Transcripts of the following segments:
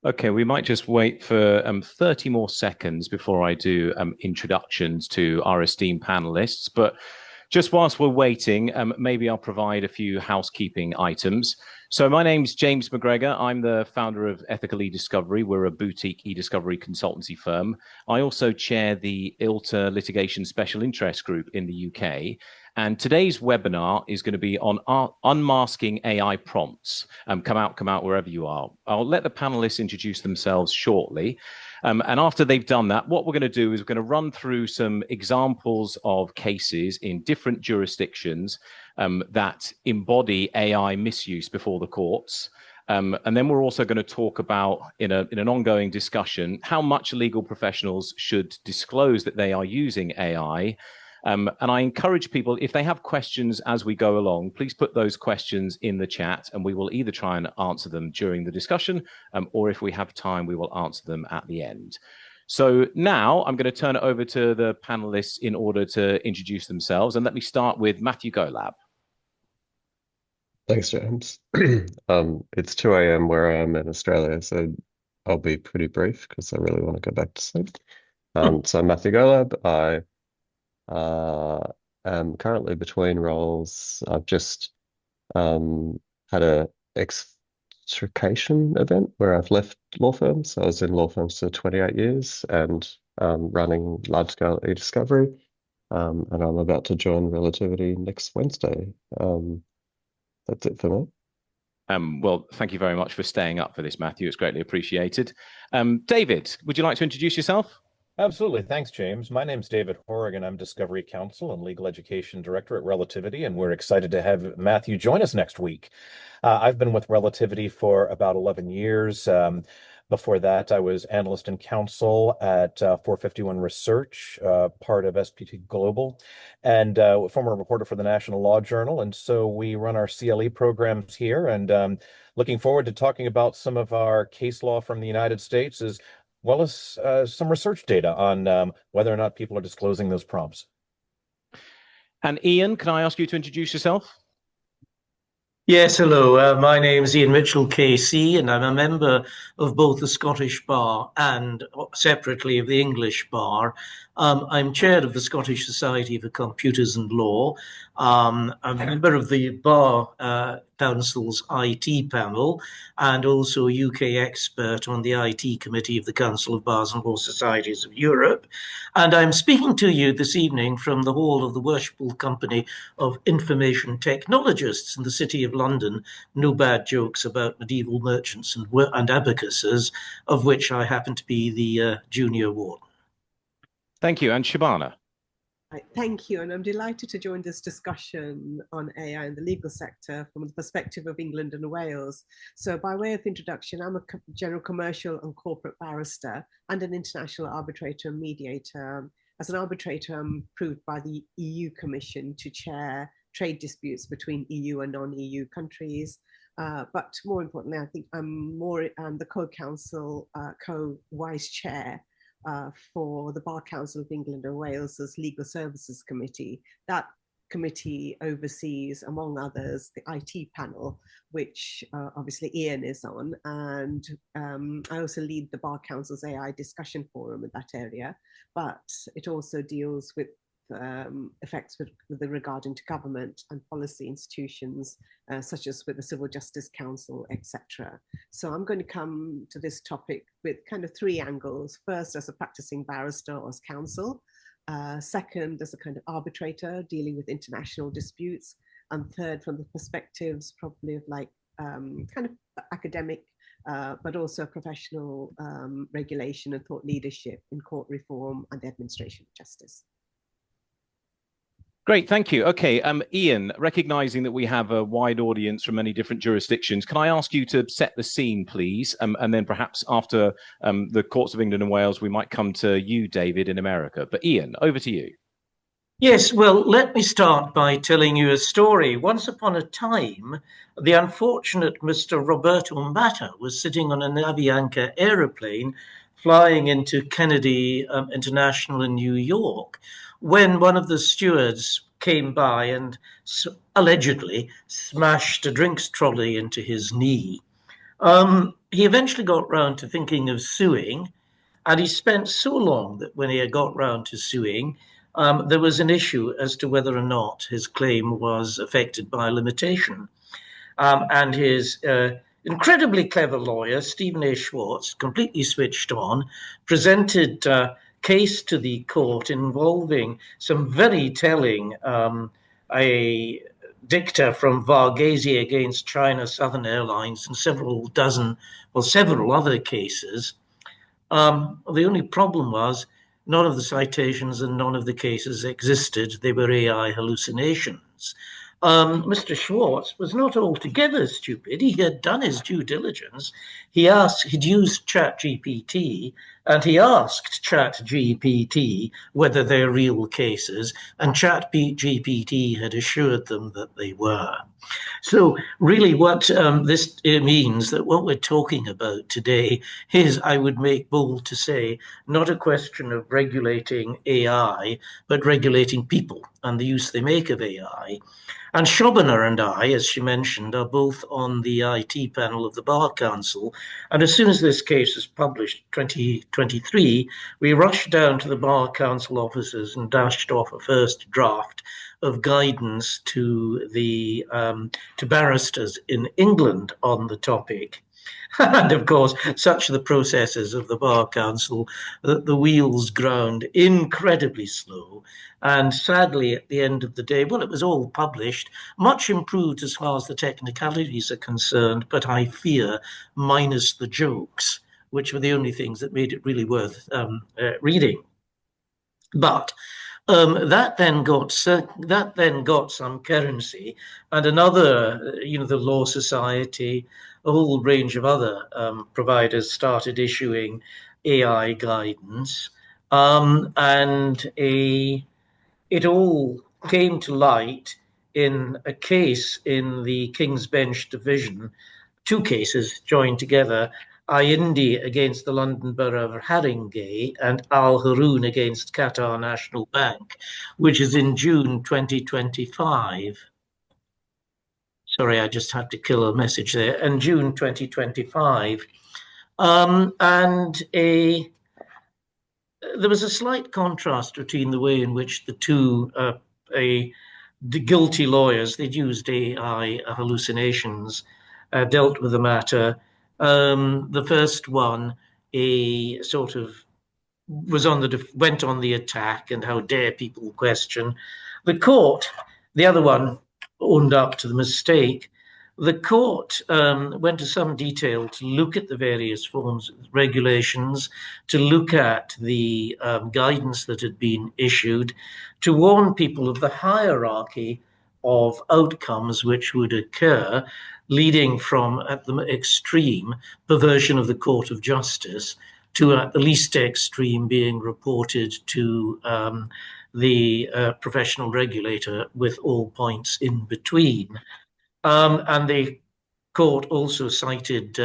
Okay, we might just wait for 30 more seconds before I do introductions to our esteemed panelists. But just whilst we're waiting, maybe I'll provide a few housekeeping items. So my name's James MacGregor. I'm the founder of Ethical eDiscovery. We're a boutique eDiscovery consultancy firm. I also chair the ILTA Litigation Special Interest Group in the UK. And today's webinar is going to be on unmasking AI prompts. Come out wherever you are. I'll let the panelists introduce themselves shortly. And after they've done that, what we're going to do is we're going to run through some examples of cases in different jurisdictions that embody AI misuse before the courts. And then we're also going to talk about, in an ongoing discussion, how much legal professionals should disclose that they are using AI. And I encourage people, if they have questions as we go along, please put those questions in the chat and we will either try and answer them during the discussion, or if we have time, we will answer them at the end. So now I'm going to turn it over to the panelists in order to introduce themselves. And let me start with Matthew Golab. Thanks, James. It's 2 a.m. where I am in Australia, so I'll be pretty brief because I really want to go back to sleep. So Matthew Golab, I am currently between roles. I've just had a extrication event where I've left law firms. I was in law firms for 28 years and running large-scale eDiscovery. And I'm about to join Relativity next Wednesday. That's it for me. Well, thank you very much for staying up for this, Matthew. It's greatly appreciated. David, would you like to introduce yourself? Absolutely. Thanks, James. My name's David Horrigan. I'm Discovery Counsel and Legal Education Director at Relativity, and we're excited to have Matthew join us next week. I've been with Relativity for about 11 years. Before that, I was analyst and counsel at 451 Research, part of SPT Global, and former reporter for the National Law Journal. And so we run our CLE programs here, and looking forward to talking about some of our case law from the United States as well as some research data on whether or not people are disclosing those prompts. And Ian, can I ask you to introduce yourself? Yes, hello. My name is Ian Mitchell KC, and I'm a member of both the Scottish Bar and separately of the English Bar. I'm chair of the Scottish Society for Computers and Law. I'm a member of the Bar Council's IT panel and also a UK expert on the IT committee of the Council of Bars and Law Societies of Europe. And I'm speaking to you this evening from the hall of the Worshipful Company of Information Technologists in the City of London. No bad jokes about medieval merchants and abacuses, of which I happen to be the junior warden. Thank you. And Shabana. Thank you, and I'm delighted to join this discussion on AI in the legal sector from the perspective of England and Wales. So by way of introduction, I'm a general commercial and corporate barrister and an international arbitrator and mediator. As an arbitrator, I'm approved by the EU Commission to chair trade disputes between EU and non-EU countries. But more importantly, I think I'm the co-counsel, co-vice chair for the Bar Council of England and Wales's Legal Services Committee. That committee oversees, among others, the IT panel, which obviously Ian is on, and I also lead the Bar Council's AI discussion forum in that area, but it also deals with effects with regarding to government and policy institutions, such as with the Civil Justice Council, etc. So I'm going to come to this topic with kind of three angles. First, as a practicing barrister or as counsel. Second, as a kind of arbitrator dealing with international disputes. And third, from the perspectives probably of like kind of academic, but also professional regulation and thought leadership in court reform and the administration of justice. Great, thank you. Okay, Ian, recognizing that we have a wide audience from many different jurisdictions, can I ask you to set the scene, please? And then perhaps after the courts of England and Wales, we might come to you, David, in America. But Ian, over to you. Yes, well, let me start by telling you a story. Once upon a time, the unfortunate Mr. Roberto Matta was sitting on an Avianca aeroplane flying into Kennedy International in New York, when one of the stewards came by and allegedly smashed a drinks trolley into his knee. He eventually got round to thinking of suing, and he spent so long that when he had got round to suing, there was an issue as to whether or not his claim was affected by a limitation. And his incredibly clever lawyer, Stephen A. Schwartz, completely switched on, presented a case to the court involving some very telling a dicta from Varghese against China Southern Airlines and several other cases. The only problem was none of the citations and none of the cases existed. They were AI hallucinations. Mr. Schwartz was not altogether stupid. He had done his due diligence. He'd used ChatGPT, and he asked ChatGPT whether they're real cases, and ChatGPT had assured them that they were. So really what this means that what we're talking about today is, I would make bold to say, not a question of regulating AI, but regulating people and the use they make of AI. And Shobana and I, as she mentioned, are both on the IT panel of the Bar Council. And as soon as this case is published, 2023, we rushed down to the Bar Council offices and dashed off a first draft of guidance to the to barristers in England on the topic. And of course, such are the processes of the Bar Council that the wheels ground incredibly slow. And sadly, at the end of the day, well, it was all published, much improved as far as the technicalities are concerned, but I fear minus the jokes, which were the only things that made it really worth reading. But that then got some currency, and another, the Law Society, a whole range of other providers started issuing AI guidance, and it all came to light in a case in the King's Bench Division, two cases joined together. Indi against the London Borough of Haringey and Al Haroon against Qatar National Bank, which is in June 2025. Sorry, I just had to kill a message there. In June 2025. There was a slight contrast between the way in which the two the guilty lawyers, they'd used AI hallucinations, dealt with the matter. The first one, a sort of went on the attack, and how dare people question. The court, the other one, owned up to the mistake. The court went to some detail to look at the various forms of regulations, to look at the guidance that had been issued, to warn people of the hierarchy of outcomes which would occur, leading from, at the extreme, perversion of the Court of Justice, to at the least extreme being reported to the professional regulator, with all points in between. And the court also cited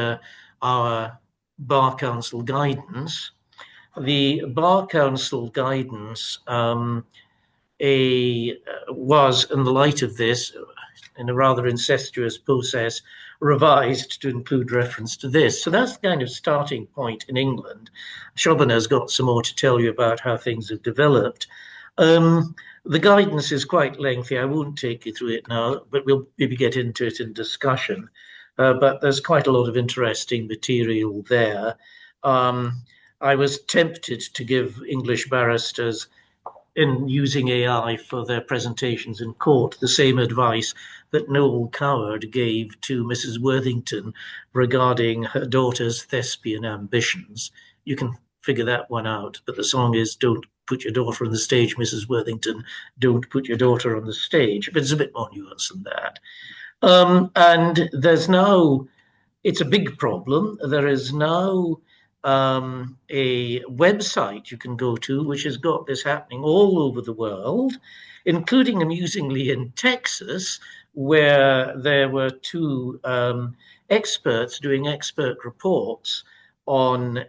our Bar Council guidance. The Bar Council guidance was, in the light of this, in a rather incestuous process, revised to include reference to this. So that's the kind of starting point in England. Shobana's got some more to tell you about how things have developed. The guidance is quite lengthy. I won't take you through it now, but we'll maybe get into it in discussion. But there's quite a lot of interesting material there. I was tempted to give English barristers, in using AI for their presentations in court, the same advice that Noel Coward gave to Mrs. Worthington regarding her daughter's thespian ambitions. You can figure that one out, but the song is, "Don't put your daughter on the stage, Mrs. Worthington, don't put your daughter on the stage." But it's a bit more nuanced than that. And there's now, it's a big problem. There is now a website you can go to which has got this happening all over the world, including amusingly in Texas, where there were two experts doing expert reports on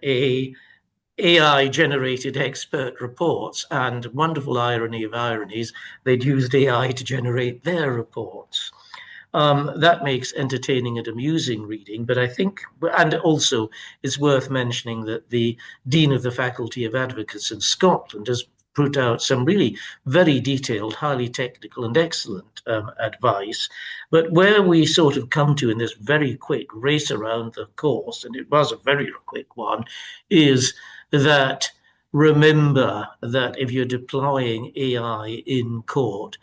AI-generated expert reports, and wonderful irony of ironies, they'd used AI to generate their reports. That makes entertaining and amusing reading. But I think, and also it's worth mentioning that the Dean of the Faculty of Advocates in Scotland has put out some really very detailed, highly technical and excellent advice. But where we sort of come to in this very quick race around the course, and it was a very quick one, is that remember that if you're deploying AI in court,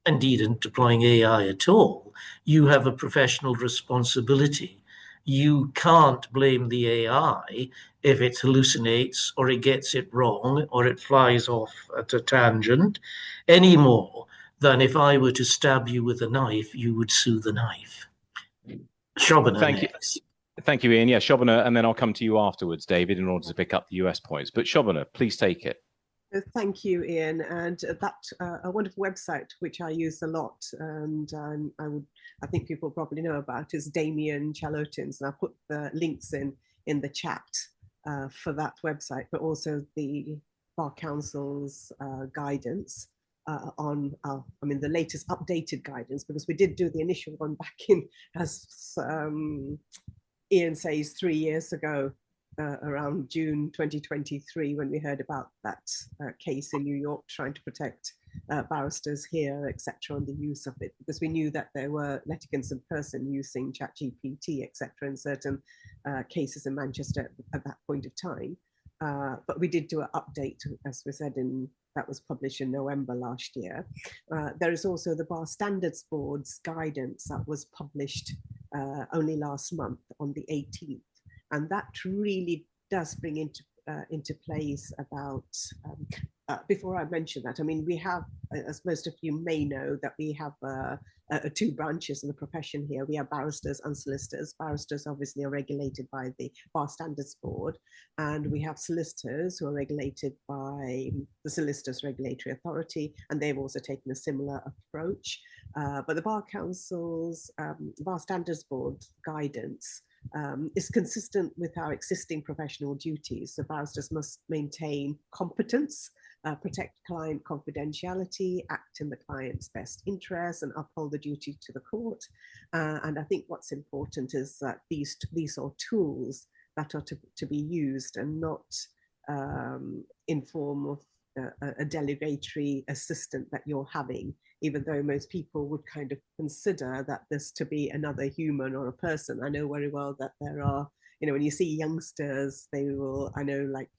indeed in deploying AI at all, you have a professional responsibility. You can't blame the AI if it hallucinates or it gets it wrong or it flies off at a tangent any more than if I were to stab you with a knife, you would sue the knife. Shobana Thank you. Thank you, Ian. Yeah, Shobana, and then I'll come to you afterwards, David, in order to pick up the US points. But Shobana, please take it. Thank you, Ian. And that a wonderful website which I use a lot, and I think people probably know about, is Damien Chalotin's, and I'll put the links in the chat for that website, but also the Bar Council's guidance on the latest updated guidance, because we did do the initial one back in, as Ian says, 3 years ago. Around June 2023, when we heard about that case in New York trying to protect barristers here, etc., on the use of it, because we knew that there were litigants in person using ChatGPT, etc., in certain cases in Manchester at that point of time. But we did do an update, as we said, that was published in November last year. There is also the Bar Standards Board's guidance that was published only last month on the 18th. And that really does bring into place about, before I mention that, I mean, we have, as most of you may know, that we have two branches in the profession here. We have barristers and solicitors. Barristers obviously are regulated by the Bar Standards Board, and we have solicitors who are regulated by the Solicitors Regulatory Authority, and they've also taken a similar approach. But the Bar Council's Bar Standards Board guidance is consistent with our existing professional duties. So barristers must maintain competence, protect client confidentiality, act in the client's best interest, and uphold the duty to the court. And I think what's important is that these are tools that are to be used, and not in form of a delegatory assistant that you're having, even though most people would kind of consider that this to be another human or a person. I know very well that there are, when you see youngsters, they will, I know, like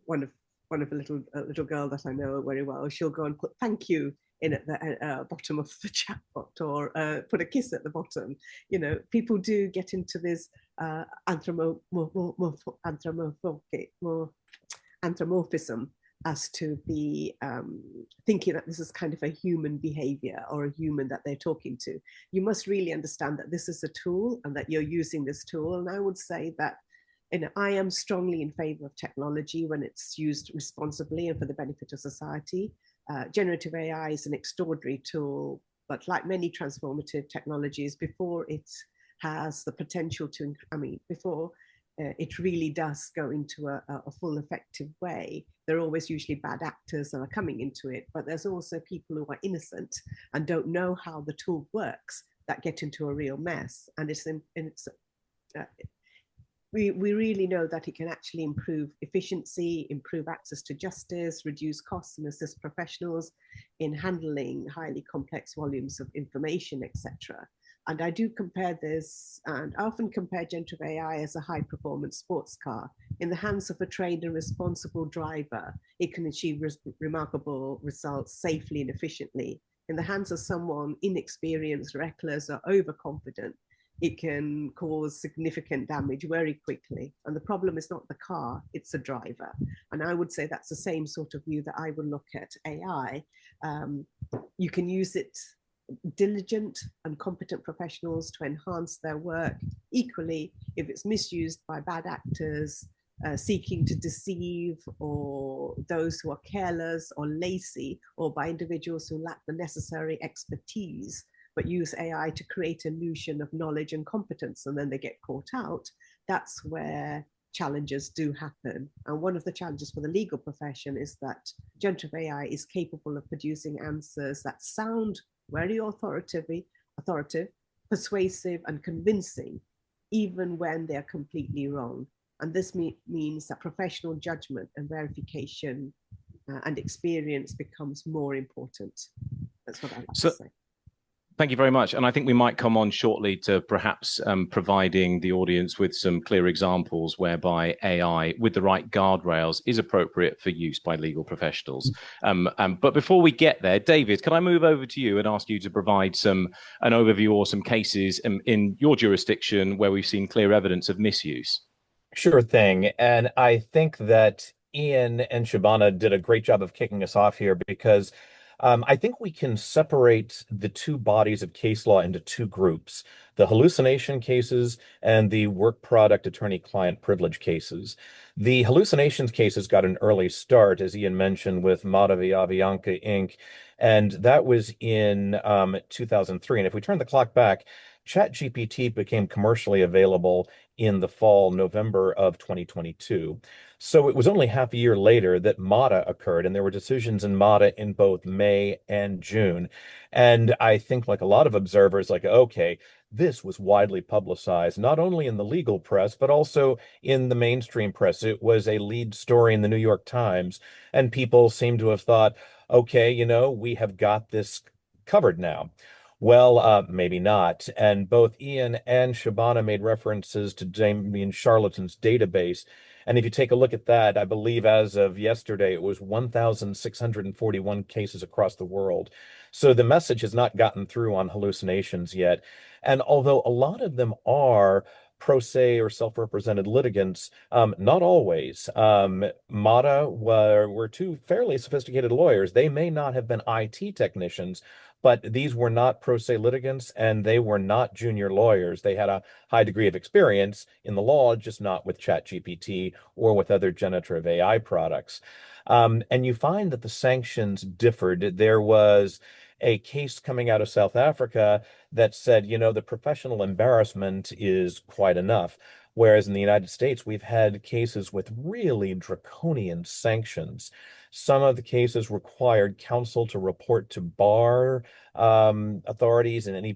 one of a little girl that I know very well, she'll go and put thank you in at the bottom of the chatbot, or put a kiss at the bottom. People do get into this anthropomorphism as to be thinking that this is kind of a human behavior or a human that they're talking to. You must really understand that this is a tool and that you're using this tool. And I would say that I am strongly in favor of technology when it's used responsibly and for the benefit of society. Generative AI is an extraordinary tool, but like many transformative technologies, before it has the potential to, before it really does go into a full effective way, there are always usually bad actors that are coming into it, but there's also people who are innocent and don't know how the tool works that get into a real mess. And we really know that it can actually improve efficiency, improve access to justice, reduce costs, and assist professionals in handling highly complex volumes of information, etc. And I do compare this, and I often compare generative AI as a high-performance sports car. In the hands of a trained and responsible driver, it can achieve remarkable results safely and efficiently. In the hands of someone inexperienced, reckless, or overconfident, it can cause significant damage very quickly. And the problem is not the car, it's the driver. And I would say that's the same sort of view that I would look at AI. You can use it, diligent and competent professionals, to enhance their work. Equally, if it's misused by bad actors seeking to deceive, or those who are careless or lazy, or by individuals who lack the necessary expertise but use AI to create an illusion of knowledge and competence, and then they get caught out, that's where challenges do happen. And one of the challenges for the legal profession is that generative AI is capable of producing answers that sound very authoritative, persuasive, and convincing, even when they're completely wrong. And this means that professional judgment and verification and experience becomes more important. That's what I like to say. Thank you very much. And I think we might come on shortly to perhaps providing the audience with some clear examples whereby AI, with the right guardrails, is appropriate for use by legal professionals. But before we get there, David, can I move over to you and ask you to provide an overview or some cases in your jurisdiction where we've seen clear evidence of misuse? Sure thing. And I think that Ian and Shabana did a great job of kicking us off here because I think we can separate the two bodies of case law into two groups, the hallucination cases and the work product attorney-client privilege cases. The hallucinations cases got an early start, as Ian mentioned, with Mata v. Avianca, Inc., and that was in 2003. And if we turn the clock back, ChatGPT became commercially available in the fall, November of 2022. So it was only half a year later that Mata occurred, and there were decisions in Mata in both May and June. And I think, like a lot of observers, like, okay, this was widely publicized, not only in the legal press, but also in the mainstream press. It was a lead story in the New York Times, and people seem to have thought, okay, we have got this covered now. Well, maybe not. And both Ian and Shabana made references to Damien Charlaton's database. And if you take a look at that, I believe as of yesterday, it was 1,641 cases across the world. So the message has not gotten through on hallucinations yet. And although a lot of them are pro se or self-represented litigants, not always. Mata were two fairly sophisticated lawyers. They may not have been IT technicians, but these were not pro se litigants, and they were not junior lawyers. They had a high degree of experience in the law, just not with ChatGPT or with other generative AI products. And you find that the sanctions differed. There was a case coming out of South Africa that said, the professional embarrassment is quite enough. Whereas in the United States, we've had cases with really draconian sanctions. Some of the cases required counsel to report to bar authorities in any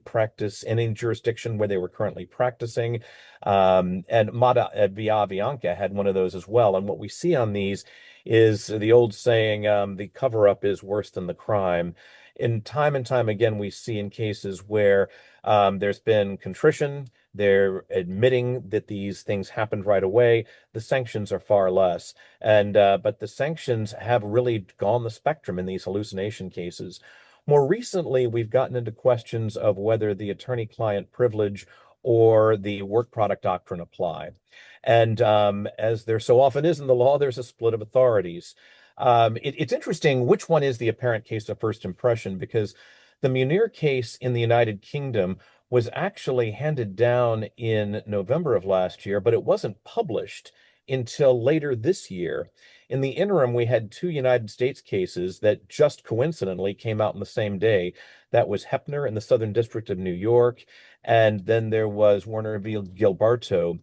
jurisdiction where they were currently practicing. And Mata v. Avianca had one of those as well. And what we see on these is the old saying, the cover-up is worse than the crime. And time again, we see in cases where there's been contrition, they're admitting that these things happened right away. The sanctions are far less. But the sanctions have really gone the spectrum in these hallucination cases. More recently, we've gotten into questions of whether the attorney-client privilege or the work product doctrine apply. And as there so often is in the law, there's a split of authorities. It's interesting which one is the apparent case of first impression, because the Munir case in the United Kingdom was actually handed down in November of last year, but it wasn't published until later this year. In the interim, we had two United States cases that just coincidentally came out on the same day. That was Hepner in the Southern District of New York, and then there was Warner v. Gilberto,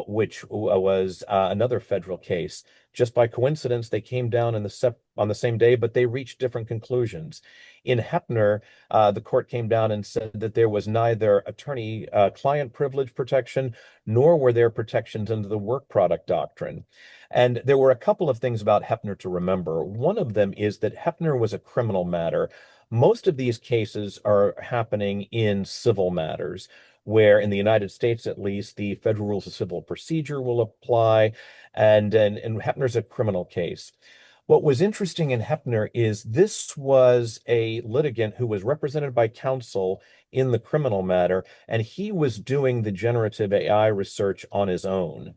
which was another federal case. Just by coincidence, they came down on the same day, but they reached different conclusions. In Hepner, the court came down and said that there was neither attorney-client privilege protection, nor were there protections under the work product doctrine. And there were a couple of things about Hepner to remember. One of them is that Hepner was a criminal matter. Most of these cases are happening in civil matters, where in the United States, at least, the Federal Rules of Civil Procedure will apply, and Hepner's a criminal case. What was interesting in Hepner is this was a litigant who was represented by counsel in the criminal matter, and he was doing the generative AI research on his own.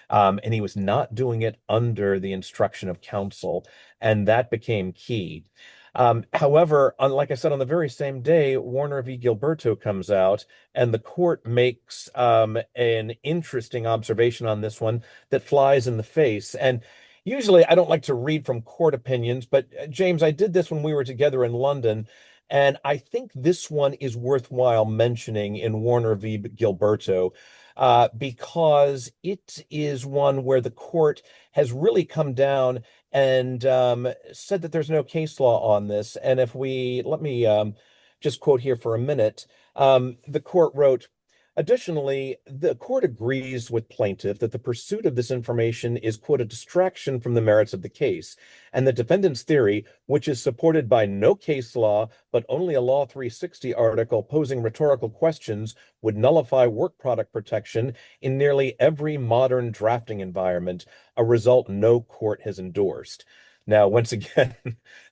And he was not doing it under the instruction of counsel, and that became key. However, like I said, on the very same day, Warner v. Gilberto comes out, and the court makes an interesting observation on this one that flies in the face. And usually I don't like to read from court opinions, but James, I did this when we were together in London, and I think this one is worthwhile mentioning in Warner v. Gilberto. Because it is one where the court has really come down and said that there's no case law on this. And let me just quote here for a minute. The court wrote, additionally, the court agrees with plaintiff that the pursuit of this information is, quote, a distraction from the merits of the case, and the defendant's theory, which is supported by no case law, but only a Law 360 article posing rhetorical questions, would nullify work product protection in nearly every modern drafting environment, a result no court has endorsed. Now, once again,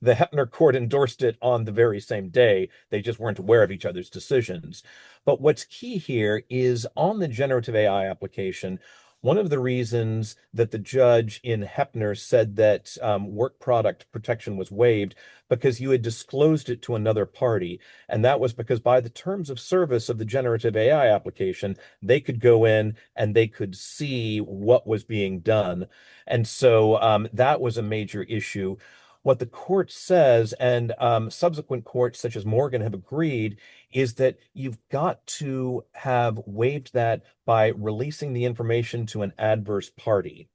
the Heppner court endorsed it on the very same day. They just weren't aware of each other's decisions. But what's key here is on the generative AI application, one of the reasons that the judge in Heppner said that work product protection was waived because you had disclosed it to another party. And that was because by the terms of service of the generative AI application, they could go in and they could see what was being done. And so that was a major issue. What the court says, and subsequent courts such as Morgan have agreed, is that you've got to have waived that by releasing the information to an adverse party.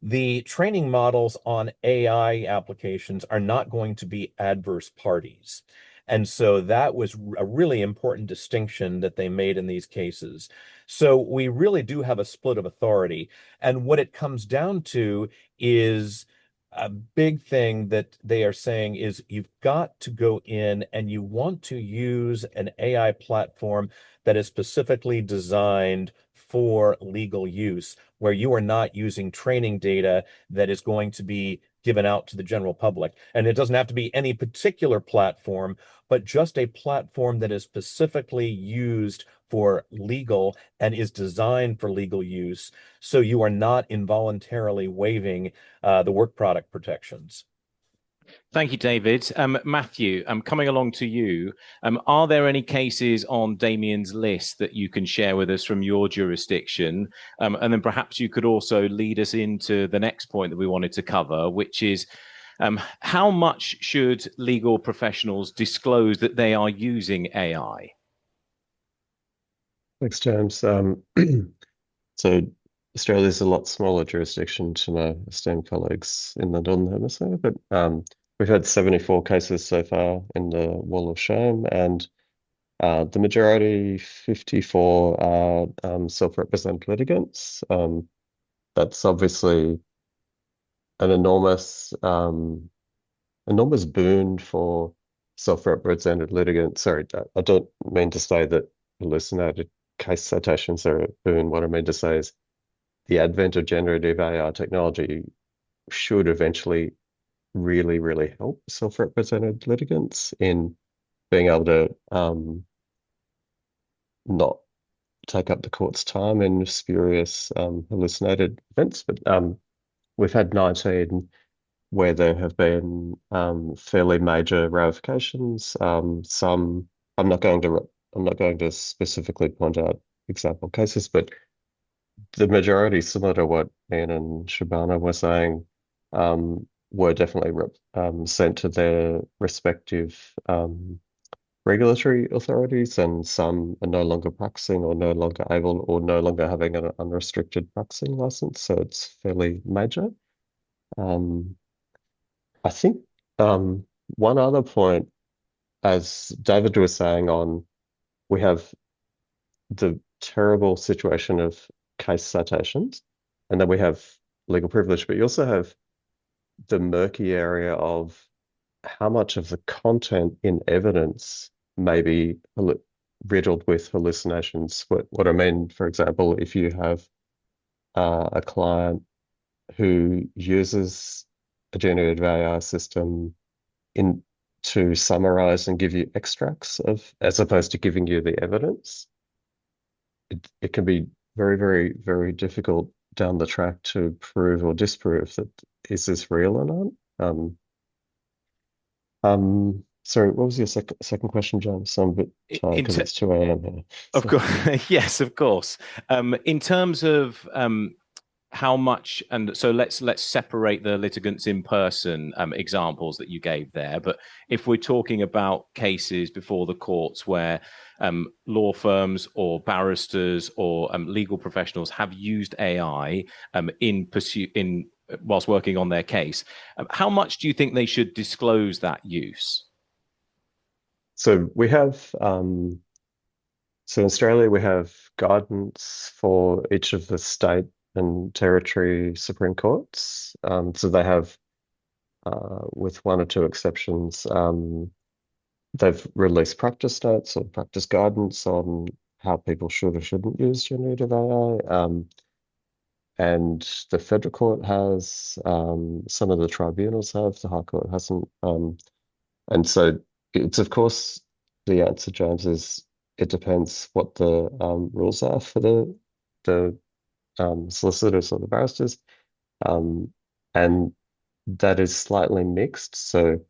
The training models on AI applications are not going to be adverse parties. And so that was a really important distinction that they made in these cases. So we really do have a split of authority. And what it comes down to is a big thing that they are saying is you've got to go in and you want to use an AI platform that is specifically designed for legal use, where you are not using training data that is going to be given out to the general public. And it doesn't have to be any particular platform, but just a platform that is specifically used for legal and is designed for legal use, so you are not involuntarily waiving the work product protections. Thank you, David. Matthew, coming along to you, are there any cases on Damien's list that you can share with us from your jurisdiction? And then perhaps you could also lead us into the next point that we wanted to cover, which is how much should legal professionals disclose that they are using AI? Thanks, James. So Australia is a lot smaller jurisdiction to my esteemed colleagues in the Northern Hemisphere, but we've had 74 cases so far in the Wall of Shame, and the majority, 54, are self-represented litigants. That's obviously an enormous boon for self-represented litigants. Sorry, I don't mean to say that hallucinated case citations are a boon. What I mean to say is the advent of generative AI technology should eventually really, really help self-represented litigants in being able to not take up the court's time in spurious hallucinated events. But we've had 19 where there have been fairly major ramifications. Some I'm not going to specifically point out example cases, but the majority, similar to what Ian and Shabana were saying, were definitely sent to their respective regulatory authorities, and some are no longer practicing or no longer able or no longer having an unrestricted practicing license. So it's fairly major. I think one other point, as David was saying, we have the terrible situation of case citations, and then we have legal privilege, but you also have the murky area of how much of the content in evidence may be riddled with hallucinations. What I mean, for example, if you have a client who uses a generative AI system to summarize and give you extracts of, as opposed to giving you the evidence, it can be very, very, very difficult down the track to prove or disprove that is this real or not. Sorry, what was your second question, James? I'm a bit tired because it's 2 a.m. here. Of course, yes, of course. In terms of how much, and so let's separate the litigants in person examples that you gave there. But if we're talking about cases before the courts where law firms or barristers or legal professionals have used AI whilst working on their case, how much do you think they should disclose that use? So we have, so in Australia, we have guidance for each of the state and territory Supreme Courts. So they have, with one or two exceptions, they've released practice notes or practice guidance on how people should or shouldn't use generative AI. And the federal court has, some of the tribunals have, the High Court hasn't. And so it's, of course, the answer, James, is it depends what the rules are for the solicitors or the barristers. And that is slightly mixed. So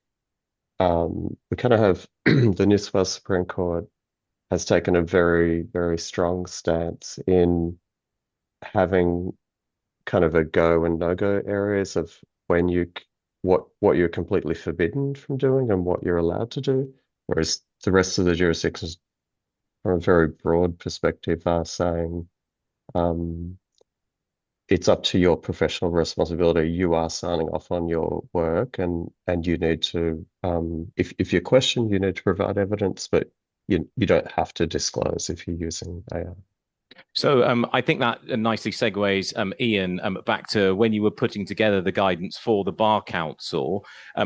we kind of have the New South Wales Supreme Court has taken a very, very strong stance in having kind of a go and no-go areas of when what you're completely forbidden from doing and what you're allowed to do, whereas the rest of the jurisdictions, from a very broad perspective, are saying it's up to your professional responsibility. You are signing off on your work, and you need to, if you're questioned, you need to provide evidence, but you don't have to disclose if you're using AI. So I think that nicely segues, Ian, back to when you were putting together the guidance for the Bar Council,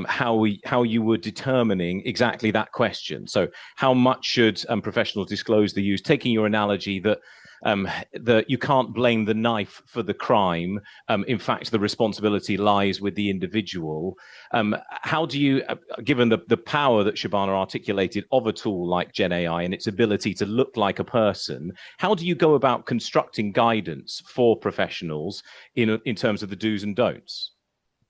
how you were determining exactly that question. So how much should professionals disclose the use? Taking your analogy that you can't blame the knife for the crime. In fact, the responsibility lies with the individual. How do you, given the power that Shabana articulated of a tool like Gen AI and its ability to look like a person, how do you go about constructing guidance for professionals in terms of the do's and don'ts?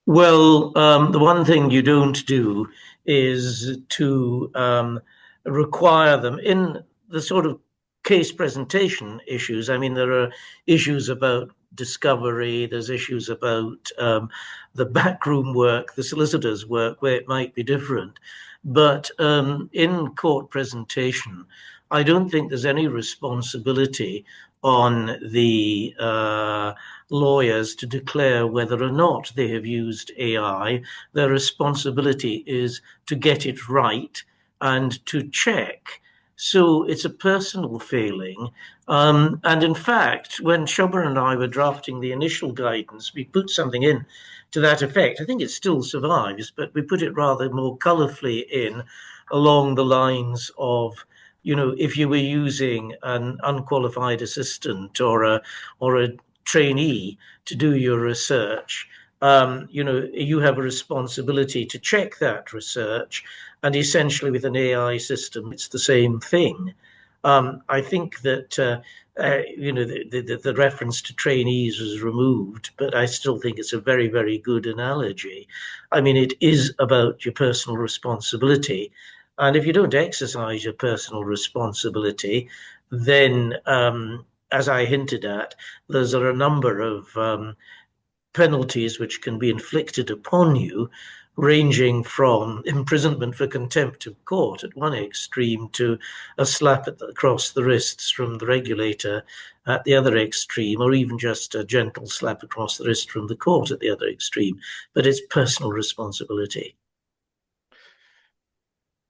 Well, the one thing you don't do is to require them in the sort of case presentation issues. I mean, there are issues about discovery, there's issues about the backroom work, the solicitor's work, where it might be different. But in court presentation, I don't think there's any responsibility on the lawyers to declare whether or not they have used AI. Their responsibility is to get it right and to check. So it's a personal failing. And in fact, when Shobha and I were drafting the initial guidance, we put something in to that effect. I think it still survives, but we put it rather more colourfully in along the lines of, you know, if you were using an unqualified assistant or a trainee to do your research, you know, you have a responsibility to check that research. And essentially, with an AI system, it's the same thing. I think that you know, the reference to trainees was removed, but I still think it's a very, very good analogy. I mean, it is about your personal responsibility. And if you don't exercise your personal responsibility, then, as I hinted at, there's a number of penalties which can be inflicted upon you, ranging from imprisonment for contempt of court at one extreme to a slap across the wrists from the regulator at the other extreme, or even just a gentle slap across the wrist from the court at the other extreme. But it's personal responsibility.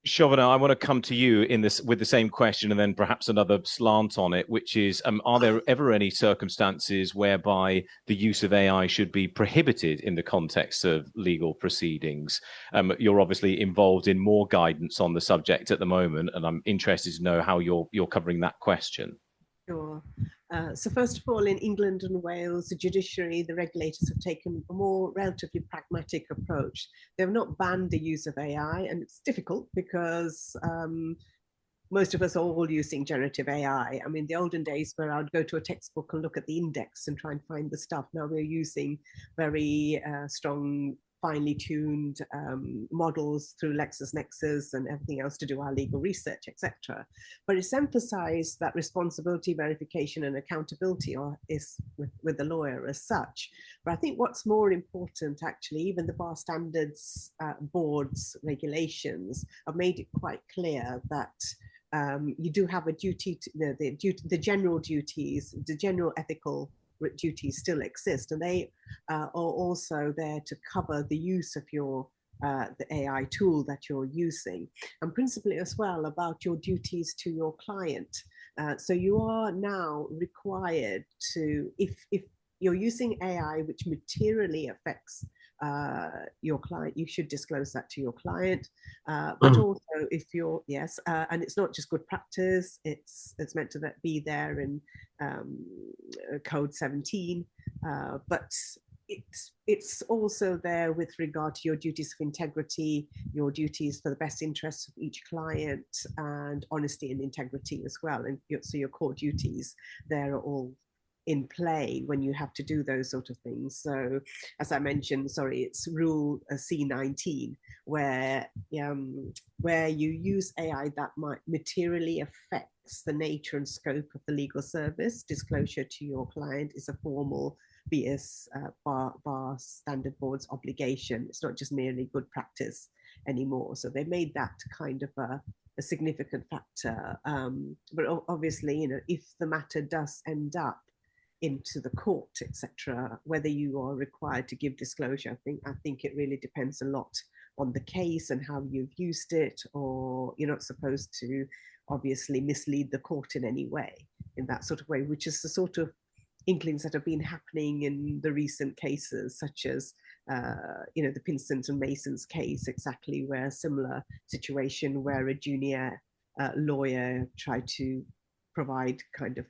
Shovana, I want to come to you in this with the same question and then perhaps another slant on it, which is, are there ever any circumstances whereby the use of AI should be prohibited in the context of legal proceedings? You're obviously involved in more guidance on the subject at the moment, and I'm interested to know how you're covering that question. Sure. So first of all, in England and Wales, the judiciary, the regulators have taken a more relatively pragmatic approach. They have not banned the use of AI, and it's difficult because most of us are all using generative AI. I mean, the olden days where I'd go to a textbook and look at the index and try and find the stuff. Now we're using very strong, finely tuned models through LexisNexis and everything else to do our legal research, etc. But it's emphasized that responsibility, verification, and accountability is with the lawyer as such. But I think what's more important, actually, even the bar standards boards regulations have made it quite clear that you do have a duty to the general duties, the general ethical duties still exist, and they are also there to cover the use of your the AI tool that you're using, and principally as well about your duties to your client. So you are now required to, if you're using AI which materially affects your client, you should disclose that to your client. But also, if you're and it's not just good practice; it's meant to be there in Code 17, but it's also there with regard to your duties of integrity, your duties for the best interests of each client, and honesty and integrity as well. And so your core duties there are all in play when you have to do those sort of things. So as I mentioned, it's rule C19, where you use AI that might materially affects the nature and scope of the legal service. Disclosure to your client is a formal BS bar standard board's obligation. It's not just merely good practice anymore. So they made that kind of a significant factor. But obviously, if the matter does end up into the court, etc., whether you are required to give disclosure, I think it really depends a lot on the case and how you've used it, or you're not supposed to obviously mislead the court in any way in that sort of way, which is the sort of inklings that have been happening in the recent cases, such as the Pinsent and Mason's case, exactly, where a similar situation where a junior lawyer tried to provide kind of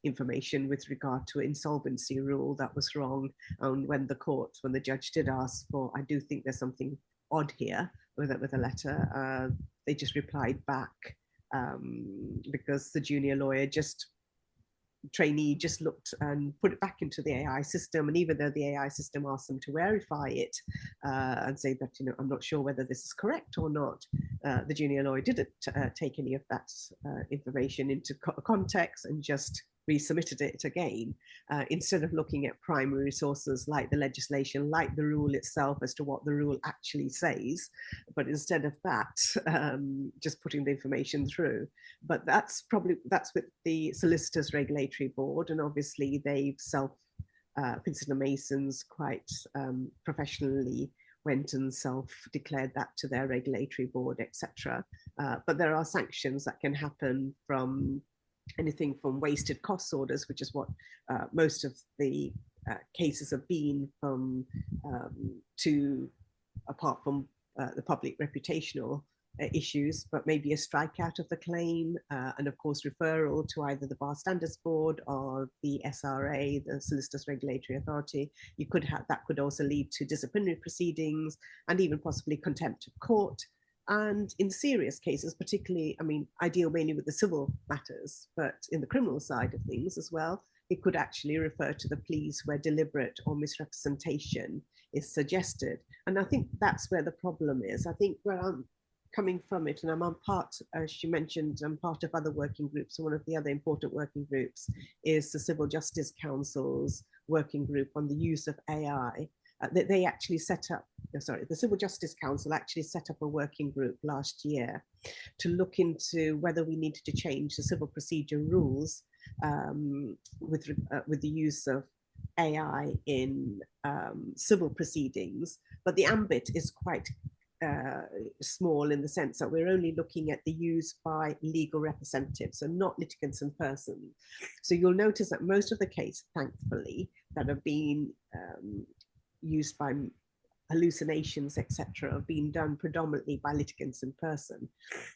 information with regard to an insolvency rule that was wrong. And when the judge did ask for, I do think there's something odd here with a letter, they just replied back because the junior lawyer trainee just looked and put it back into the AI system. And even though the AI system asked them to verify it and say that, I'm not sure whether this is correct or not, the junior lawyer didn't take any of that information into context and just resubmitted it again, instead of looking at primary sources like the legislation, like the rule itself as to what the rule actually says, but instead of that, just putting the information through. But that's with the Solicitors Regulatory Board, and obviously they've Pinsent and Masons quite professionally went and self-declared that to their regulatory board, etc. But there are sanctions that can happen from anything from wasted costs orders, which is what most of the cases have been, apart from the public reputational issues, but maybe a strikeout of the claim, and of course referral to either the Bar Standards Board or the SRA, the Solicitors Regulatory Authority. That could also lead to disciplinary proceedings and even possibly contempt of court. And in serious cases, particularly, I deal mainly with the civil matters, but in the criminal side of things as well, it could actually refer to the police where deliberate or misrepresentation is suggested. And I think that's where the problem is. I think where I'm coming from it, and I'm part, as you mentioned, I'm part of other working groups. One of the other important working groups is the Civil Justice Council's working group on the use of AI. They actually the Civil Justice Council actually set up a working group last year to look into whether we needed to change the civil procedure rules with the use of AI in civil proceedings. But the ambit is quite small in the sense that we're only looking at the use by legal representatives, so not litigants in person. So you'll notice that most of the cases, thankfully, that have been used by hallucinations, etc., have been done predominantly by litigants in person.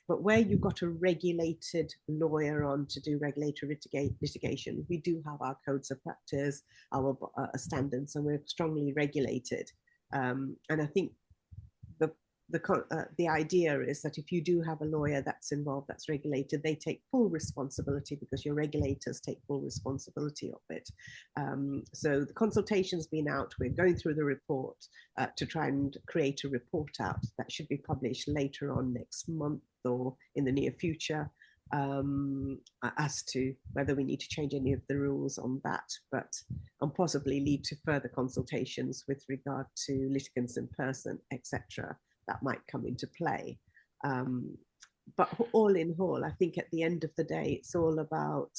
But where you've got a regulated lawyer on to do regulatory litigation, we do have our codes of practice, our standards, and we're strongly regulated. And I think the idea is that if you do have a lawyer that's involved, that's regulated, they take full responsibility because your regulators take full responsibility of it. So the consultation's been out. We're going through the report to try and create a report out that should be published later on next month or in the near future, as to whether we need to change any of the rules on that, and possibly lead to further consultations with regard to litigants in person, etc. That might come into play. But all in all, I think at the end of the day, it's all about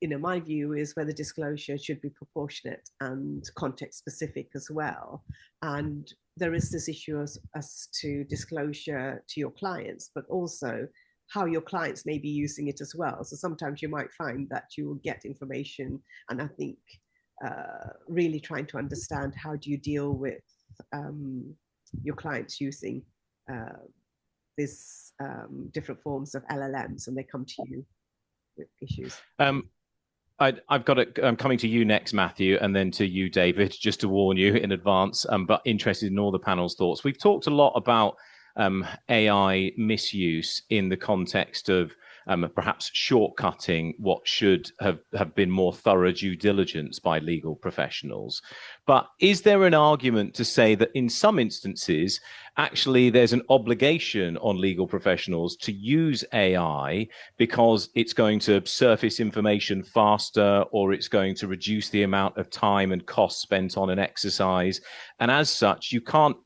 my view is whether disclosure should be proportionate and context specific as well. And there is this issue as to disclosure to your clients, but also how your clients may be using it as well. So sometimes you might find that you will get information, and I think really trying to understand how do you deal with your clients using this different forms of LLMs, and they come to you with issues. I've got it. I'm coming to you next, Matthew, and then to you, David, just to warn you in advance, but interested in all the panel's thoughts. We've talked a lot about AI misuse in the context of perhaps shortcutting what should have been more thorough due diligence by legal professionals. But is there an argument to say that in some instances, actually there's an obligation on legal professionals to use AI because it's going to surface information faster, or it's going to reduce the amount of time and cost spent on an exercise? And as such, you can't,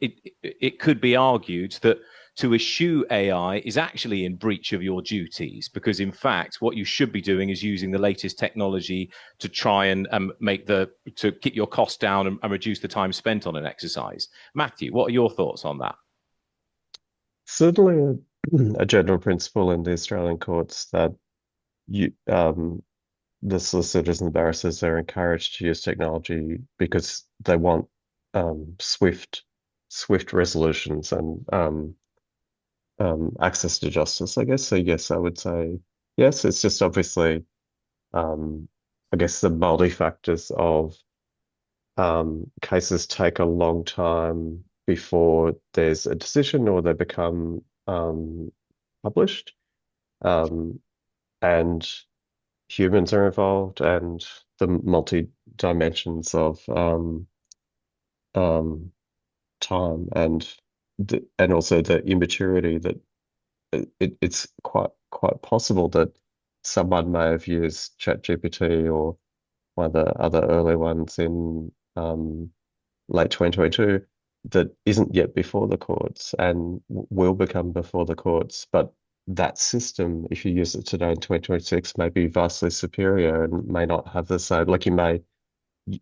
it could be argued that to eschew AI is actually in breach of your duties, because in fact, what you should be doing is using the latest technology to try and to keep your costs down and reduce the time spent on an exercise. Matthew, what are your thoughts on that? Certainly a general principle in the Australian courts that the solicitors and the barristers are encouraged to use technology because they want swift resolutions and access to justice, I guess. So yes, I would say yes. It's just obviously, I guess, the multi-factors of cases take a long time before there's a decision or they become published, and humans are involved, and the multi-dimensions of time and also the immaturity that it's quite possible that someone may have used ChatGPT or one of the other early ones in late 2022 that isn't yet before the courts and will become before the courts. But that system, if you use it today in 2026, may be vastly superior and may not have the same, like you may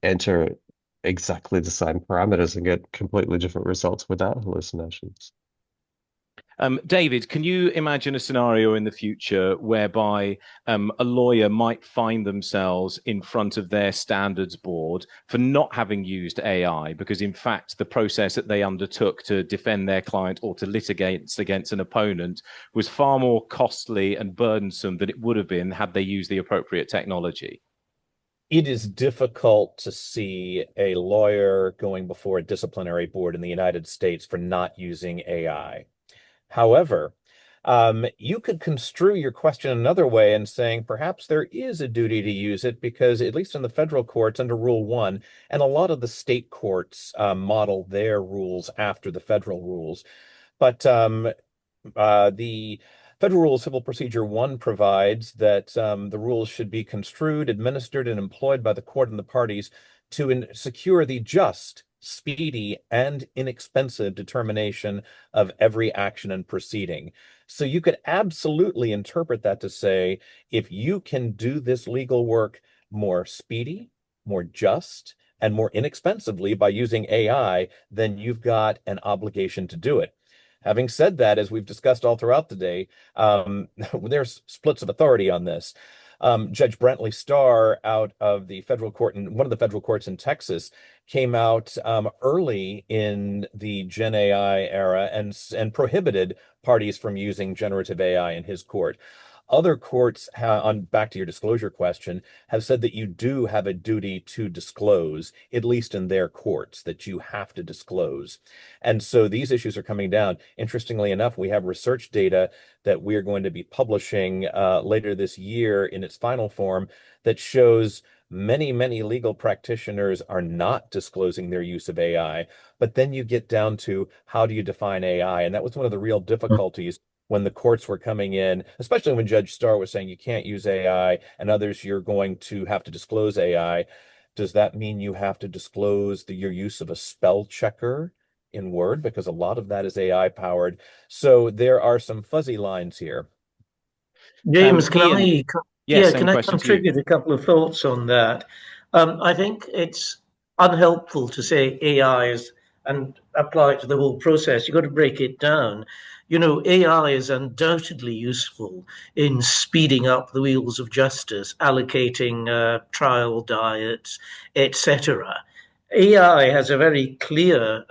enter exactly the same parameters and get completely different results without hallucinations. David, can you imagine a scenario in the future whereby a lawyer might find themselves in front of their standards board for not having used AI because, in fact, the process that they undertook to defend their client or to litigate against an opponent was far more costly and burdensome than it would have been had they used the appropriate technology? It is difficult to see a lawyer going before a disciplinary board in the United States for not using AI. However, you could construe your question another way and saying perhaps there is a duty to use it because, at least in the federal courts under Rule 1, and a lot of the state courts model their rules after the federal rules. But the Federal Rule of Civil Procedure 1 provides that the rules should be construed, administered, and employed by the court and the parties to secure the just, speedy, and inexpensive determination of every action and proceeding. So you could absolutely interpret that to say, if you can do this legal work more speedy, more just, and more inexpensively by using AI, then you've got an obligation to do it. Having said that, as we've discussed all throughout the day, there's splits of authority on this. Judge Brentley Starr out of the federal court, in one of the federal courts in Texas, came out early in the Gen AI era and prohibited parties from using generative AI in his court. Other courts, back to your disclosure question, have said that you do have a duty to disclose, at least in their courts, that you have to disclose. And so these issues are coming down. Interestingly enough, we have research data that we're going to be publishing later this year in its final form that shows many legal practitioners are not disclosing their use of AI. But then you get down to how do you define AI? And that was one of the real difficulties when the courts were coming in, especially when Judge Starr was saying you can't use AI, and others you're going to have to disclose AI. Does that mean you have to disclose your use of a spell checker in Word? Because a lot of that is AI powered. So there are some fuzzy lines here. James, can Ian, I Yeah, Yeah, same can I question to you. contribute a couple of thoughts on that? I think it's unhelpful to say AI is and apply it to the whole process. You've got to break it down. You know, AI is undoubtedly useful in speeding up the wheels of justice, allocating trial diets, etc. AI has a very clear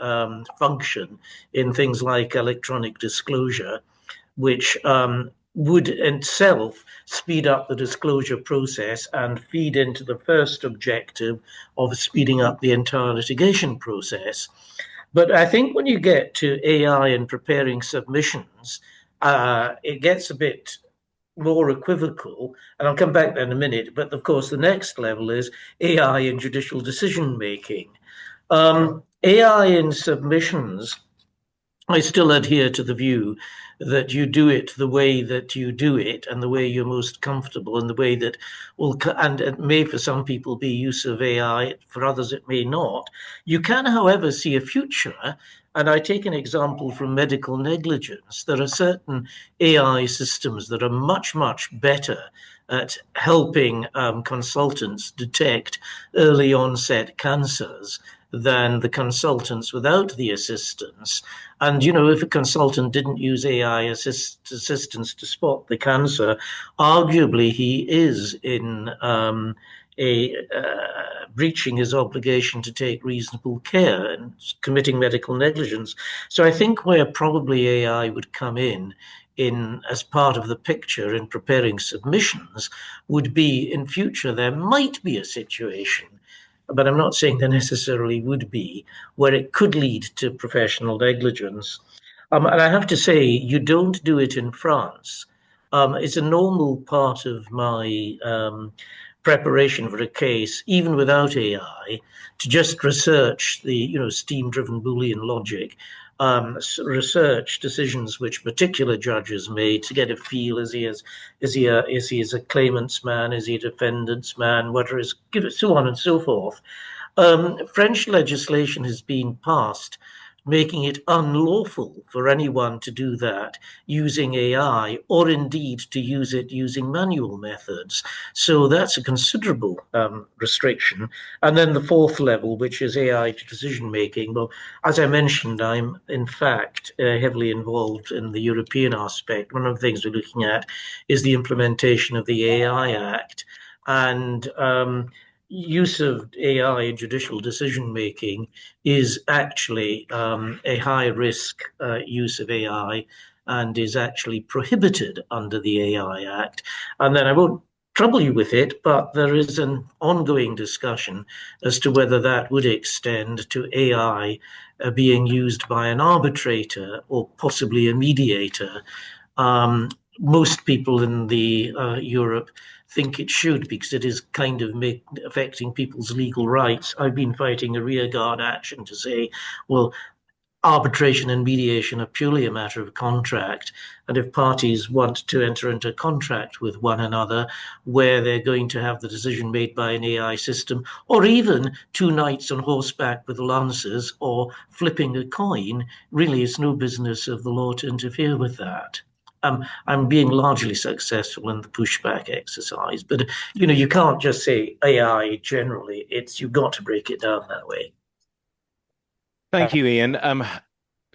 function in things like electronic disclosure, which would itself speed up the disclosure process and feed into the first objective of speeding up the entire litigation process. But I think when you get to AI in preparing submissions, it gets a bit more equivocal, and I'll come back there in a minute. But of course, the next level is AI in judicial decision making. AI in submissions, I still adhere to the view that you do it the way that you do it and the way you're most comfortable and the way that will, and it may for some people be use of AI, for others it may not. You can, however, see a future. And I take an example from medical negligence. There are certain AI systems that are much, much better at helping consultants detect early onset cancers than the consultants without the assistance. And, you know, if a consultant didn't use AI assistance to spot the cancer, arguably he is in breaching his obligation to take reasonable care and committing medical negligence. So I think where probably AI would come in as part of the picture in preparing submissions would be in future there might be a situation, but I'm not saying there necessarily would be, where it could lead to professional negligence. And I have to say, you don't do it in France. It's a normal part of my preparation for a case, even without AI, to just research the steam-driven Boolean logic, research decisions which particular judges made to get a feel: is he a claimant's man, is he a defendant's man, whether is so on and so forth. French legislation has been passed making it unlawful for anyone to do that using AI, or indeed to use it using manual methods. So that's a considerable restriction. And then the fourth level, which is AI to decision making. Well, as I mentioned, I'm in fact heavily involved in the European aspect. One of the things we're looking at is the implementation of the AI Act. And use of AI in judicial decision making is actually a high risk use of AI and is actually prohibited under the AI Act. And then I won't trouble you with it, but there is an ongoing discussion as to whether that would extend to AI being used by an arbitrator or possibly a mediator. Most people in the Europe think it should, because it is kind of affecting people's legal rights. I've been fighting a rearguard action to say, well, arbitration and mediation are purely a matter of contract. And if parties want to enter into a contract with one another where they're going to have the decision made by an AI system, or even two knights on horseback with lances or flipping a coin, really it's no business of the law to interfere with that. I'm being largely successful in the pushback exercise, but you can't just say AI generally. You've got to break it down that way. Thank you, Ian.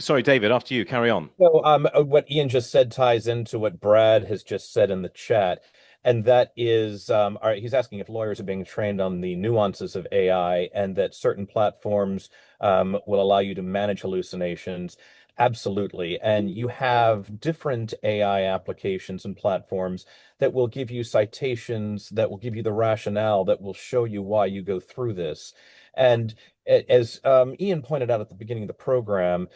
Sorry, David, after you, carry on. So what Ian just said ties into what Brad has just said in the chat. And that is, he's asking if lawyers are being trained on the nuances of AI and that certain platforms will allow you to manage hallucinations. Absolutely. And you have different AI applications and platforms that will give you citations, that will give you the rationale, that will show you why you go through this. And as Ian pointed out at the beginning of the program,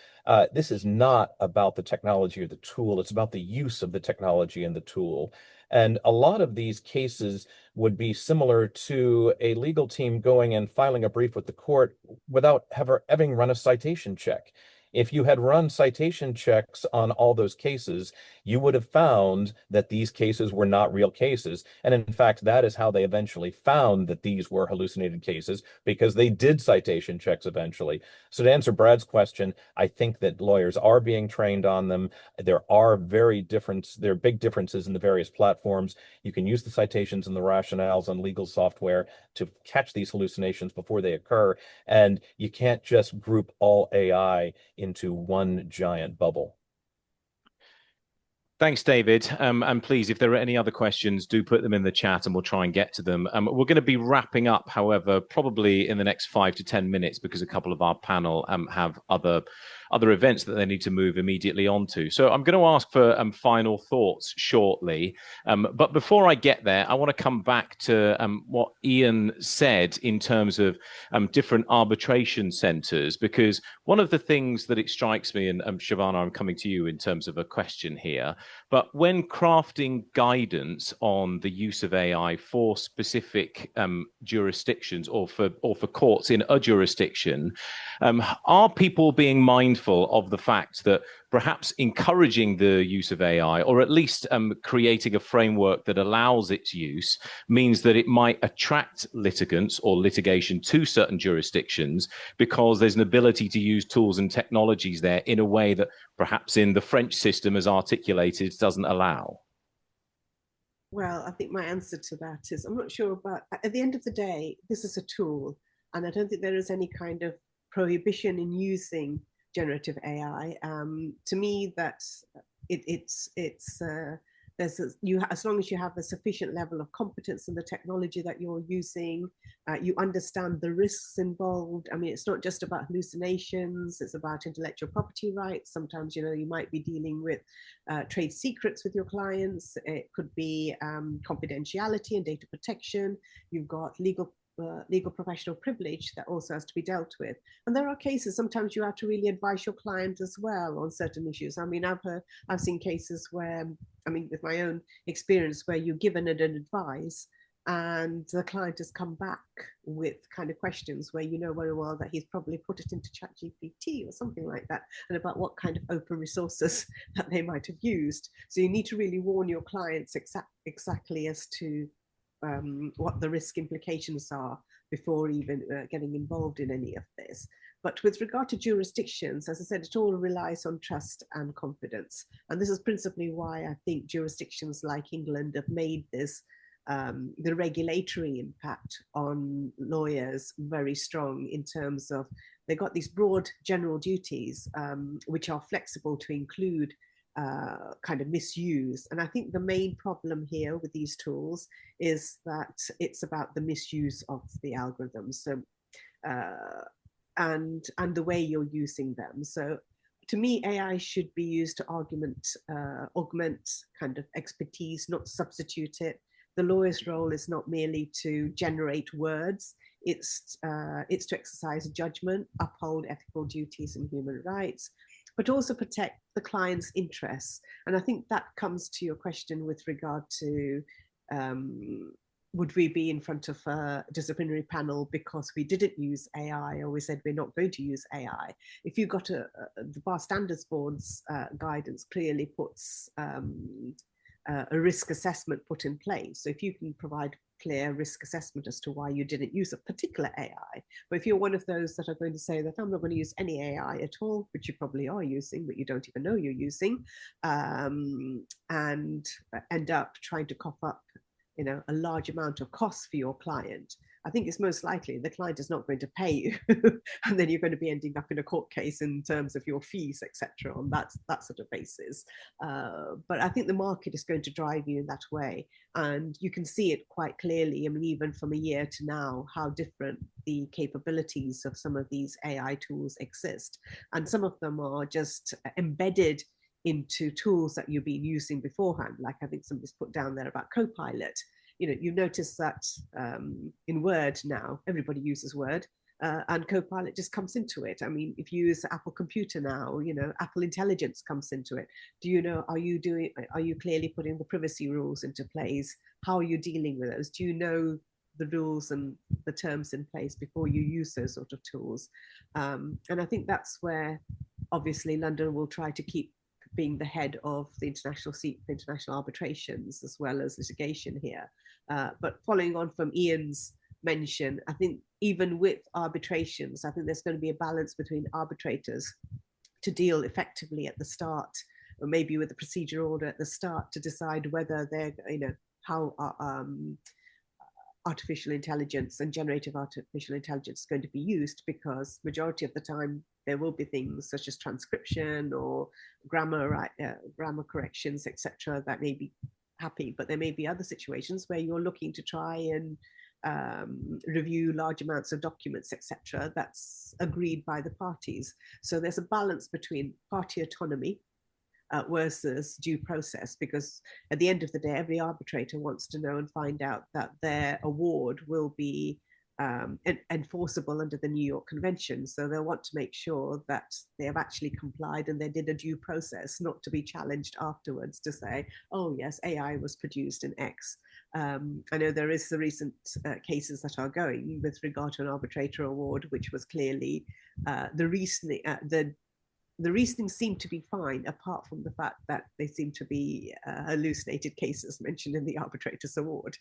this is not about the technology or the tool. It's about the use of the technology and the tool. And a lot of these cases would be similar to a legal team going and filing a brief with the court without having run a citation check. If you had run citation checks on all those cases, you would have found that these cases were not real cases. And in fact, that is how they eventually found that these were hallucinated cases, because they did citation checks eventually. So to answer Brad's question, I think that lawyers are being trained on them. There are big differences in the various platforms. You can use the citations and the rationales on legal software to catch these hallucinations before they occur. And you can't just group all AI into one giant bubble. Thanks, David. And please, if there are any other questions, do put them in the chat and we'll try and get to them. We're going to be wrapping up, however, probably in the next 5 to 10 minutes, because a couple of our panel have other events that they need to move immediately onto. So I'm going to ask for final thoughts shortly. But before I get there, I want to come back to what Ian said in terms of different arbitration centres, because one of the things that it strikes me, and Shavana, I'm coming to you in terms of a question here, but when crafting guidance on the use of AI for specific jurisdictions or for courts in a jurisdiction, are people being mindful of the fact that perhaps encouraging the use of AI, or at least creating a framework that allows its use, means that it might attract litigants or litigation to certain jurisdictions because there's an ability to use tools and technologies there in a way that perhaps in the French system, as articulated, doesn't allow? Well, I think my answer to that is I'm not sure, but at the end of the day, this is a tool, and I don't think there is any kind of prohibition in using generative AI. To me, that's as long as you have a sufficient level of competence in the technology that you're using, you understand the risks involved. I mean, it's not just about hallucinations, it's about intellectual property rights. Sometimes, you might be dealing with trade secrets with your clients. It could be confidentiality and data protection. You've got legal professional privilege that also has to be dealt with. And there are cases, sometimes you have to really advise your client as well on certain issues. I mean, I've seen cases where, with my own experience, where you're given an advice and the client has come back with kind of questions where you know very well that he's probably put it into ChatGPT or something like that, and about what kind of open resources that they might have used. So you need to really warn your clients exactly as to what the risk implications are before even getting involved in any of this. But with regard to jurisdictions, as I said, it all relies on trust and confidence. And this is principally why I think jurisdictions like England have made this, the regulatory impact on lawyers very strong, in terms of they've got these broad general duties, which are flexible to include kind of misuse. And I think the main problem here with these tools is that it's about the misuse of the algorithms, so and the way you're using them. So to me, AI should be used to augment kind of expertise, not substitute it. The lawyer's role is not merely to generate words. It's to exercise judgment, uphold ethical duties and human rights, but also protect the client's interests. And I think that comes to your question with regard to would we be in front of a disciplinary panel because we didn't use AI, or we said we're not going to use AI? If you got the Bar Standards Board's guidance clearly puts a risk assessment put in place. So if you can provide clear risk assessment as to why you didn't use a particular AI, but if you're one of those that are going to say that I'm not going to use any AI at all, which you probably are using, but you don't even know you're using, and end up trying to cough up a large amount of costs for your client, I think it's most likely the client is not going to pay you, and then you're going to be ending up in a court case in terms of your fees, etc., on that sort of basis. But I think the market is going to drive you in that way, and you can see it quite clearly. I mean, even from a year to now, how different the capabilities of some of these AI tools exist, and some of them are just embedded into tools that you've been using beforehand. Like I think somebody's put down there about Copilot. You notice that in Word now, everybody uses Word, and Copilot just comes into it. I mean, if you use Apple Computer now, Apple Intelligence comes into it. Are you clearly putting the privacy rules into place? How are you dealing with those? Do you know the rules and the terms in place before you use those sort of tools? And I think that's where obviously London will try to keep being the head of the international seat for international arbitrations as well as litigation here. But following on from Ian's mention, I think even with arbitrations, I think there's going to be a balance between arbitrators to deal effectively at the start, or maybe with the procedure order at the start, to decide whether they're, how artificial intelligence and generative artificial intelligence is going to be used, because majority of the time there will be things such as transcription or grammar corrections, etc., that may be happy, but there may be other situations where you're looking to try and review large amounts of documents, etc., that's agreed by the parties. So there's a balance between party autonomy versus due process, because at the end of the day, every arbitrator wants to know and find out that their award will be enforceable under the New York Convention. So they'll want to make sure that they have actually complied and they did a due process, not to be challenged afterwards to say, oh yes, AI was produced in X. I know there is the recent cases that are going with regard to an arbitrator award, which was clearly the reasoning seemed to be fine, apart from the fact that they seem to be hallucinated cases mentioned in the arbitrator's award,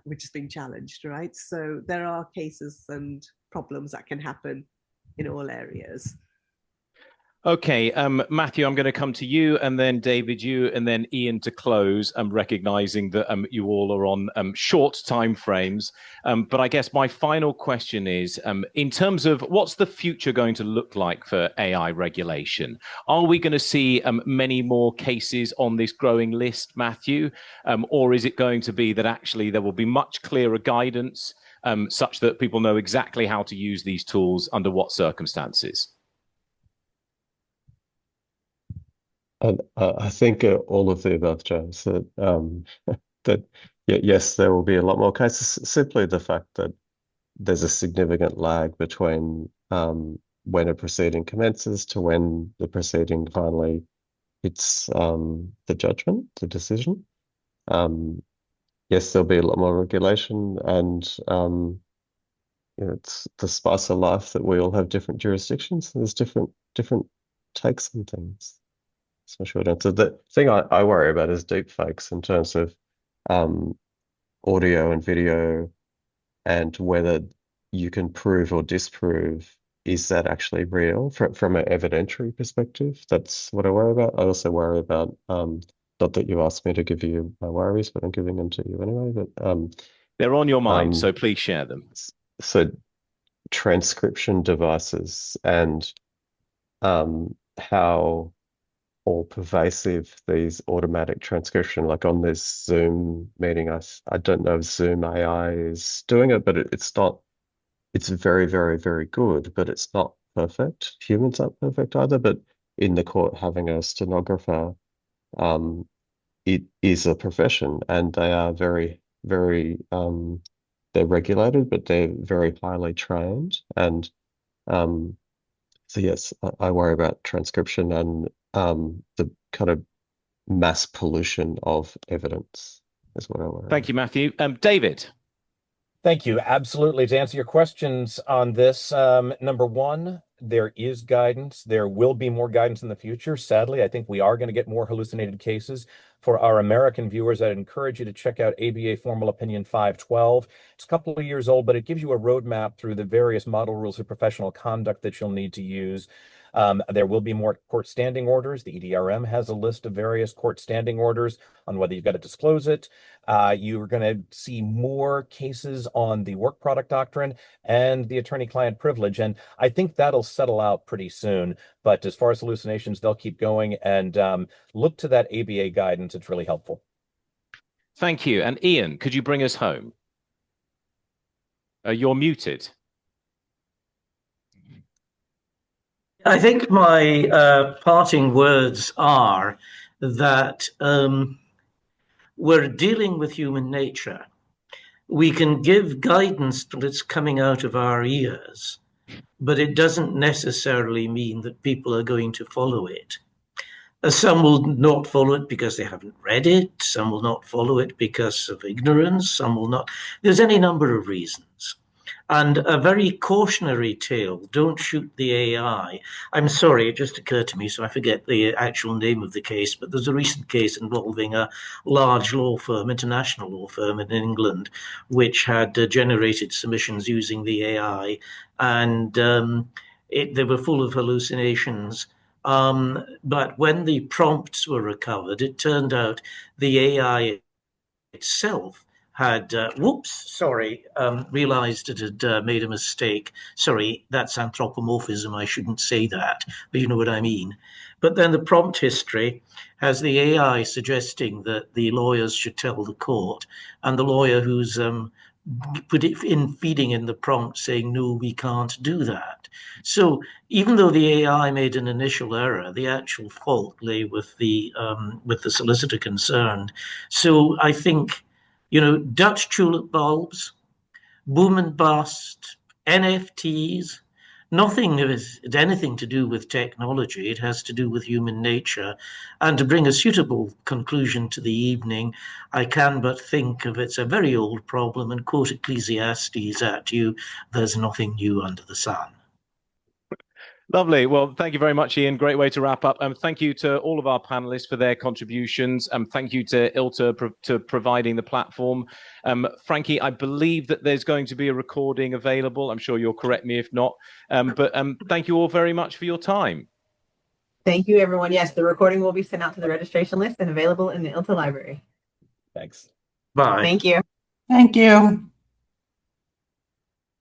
which is being challenged, right? So there are cases and problems that can happen in all areas. Okay, Matthew, I'm going to come to you, and then David, you, and then Ian to close. Recognizing that you all are on short time frames. But I guess my final question is, in terms of what's the future going to look like for AI regulation? Are we going to see many more cases on this growing list, Matthew? Or is it going to be that actually there will be much clearer guidance such that people know exactly how to use these tools under what circumstances? I think all of the above, James, that yes, there will be a lot more cases. Simply the fact that there's a significant lag between when a proceeding commences to when the proceeding finally hits the judgment, the decision. Yes, there'll be a lot more regulation, and it's the spice of life that we all have different jurisdictions. And there's different takes on things. So the thing I worry about is deep fakes in terms of audio and video, and whether you can prove or disprove, is that actually real from an evidentiary perspective? That's what I worry about. I also worry about, not that you asked me to give you my worries, but I'm giving them to you anyway. But they're on your mind, so please share them. So transcription devices and how all pervasive these automatic transcription, like on this Zoom meeting, I don't know if Zoom AI is doing it, but it's not, it's very, very, very good, but it's not perfect. Humans aren't perfect either, but in the court, having a stenographer, it is a profession, and they are very, very, they're regulated, but they're very highly trained. And so yes, I worry about transcription and the kind of mass pollution of evidence is what I worry. Thank you, Matthew. David. Thank you. Absolutely. To answer your questions on this, number one, there is guidance. There will be more guidance in the future. Sadly, I think we are going to get more hallucinated cases. For our American viewers, I'd encourage you to check out ABA Formal Opinion 512. It's a couple of years old, but it gives you a roadmap through the various model rules of professional conduct that you'll need to use. There will be more court standing orders. The EDRM has a list of various court standing orders on whether you've got to disclose it. You're going to see more cases on the work product doctrine and the attorney-client privilege. And I think that'll settle out pretty soon. But as far as hallucinations, they'll keep going, and look to that ABA guidance. It's really helpful. Thank you. And Ian, could you bring us home? You're muted. I think my parting words are that we're dealing with human nature. We can give guidance till it's coming out of our ears, but it doesn't necessarily mean that people are going to follow it. Some will not follow it because they haven't read it. Some will not follow it because of ignorance. Some will not. There's any number of reasons. And a very cautionary tale, don't shoot the AI. I'm sorry, it just occurred to me, so I forget the actual name of the case, but there's a recent case involving a large law firm, international law firm in England, which had generated submissions using the AI, and they were full of hallucinations. But when the prompts were recovered, it turned out the AI itself had, realized it had made a mistake. Sorry, that's anthropomorphism. I shouldn't say that, but you know what I mean. But then the prompt history has the AI suggesting that the lawyers should tell the court, and the lawyer who's put it in feeding in the prompt saying, no, we can't do that. So even though the AI made an initial error, the actual fault lay with the solicitor concerned. So I think, Dutch tulip bulbs, boom and bust, NFTs, nothing has anything to do with technology. It has to do with human nature. And to bring a suitable conclusion to the evening, I can but think of it's a very old problem and quote Ecclesiastes at you, there's nothing new under the sun. Lovely. Well, thank you very much, Ian. Great way to wrap up. Thank you to all of our panelists for their contributions. Thank you to ILTA to providing the platform. Frankie, I believe that there's going to be a recording available. I'm sure you'll correct me if not. But thank you all very much for your time. Thank you, everyone. Yes, the recording will be sent out to the registration list and available in the ILTA library. Thanks. Bye. Thank you. Thank you.